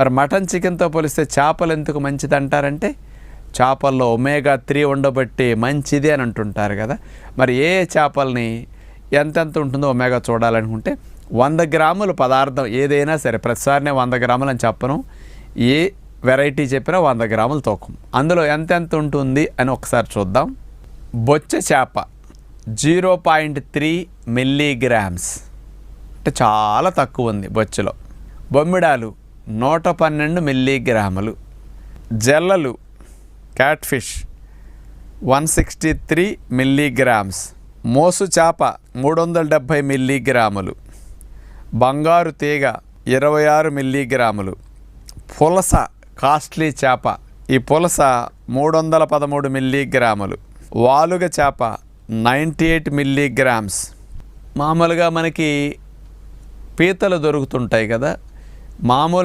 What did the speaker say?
మరి మటన్ చికెన్తో పోలిస్తే చేపలు ఎందుకు మంచిది అంటారంటే చేపల్లో ఒమేగా 3 ఉండబట్టి మంచిది అని అంటుంటారు కదా. మరి ఏ చేపల్ని ఎంతెంత ఉంటుందో ఒమేగా చూడాలనుకుంటే 100 గ్రాముల పదార్థం ఏదైనా సరే, ప్రతిసారినే 100 గ్రాములు అని చెప్పను, ఏ వెరైటీ చెప్పినా 100 గ్రాములు తూకం. అందులో ఎంతెంత ఉంటుంది అని ఒకసారి చూద్దాం. బొచ్చ చేప 0.3 మిల్లీగ్రామ్స్, అంటే చాలా తక్కువ ఉంది బొచ్చులో. బొమ్మిడాలు 112 మిల్లీగ్రాములు. జల్లలు క్యాట్ఫిష్ 163 మిల్లీగ్రామ్స్. మోసు చేప 370 మిల్లీగ్రాములు. బంగారు తీగ 26 మిల్లీగ్రాములు. పులస కాస్ట్లీ చేప, ఈ పులస 313 మిల్లీగ్రాములు. వాలుగ చేప 98 మిల్లీగ్రామ్స్. మామూలుగా మనకి పీతలు దొరుకుతుంటాయి కదా, మామూలు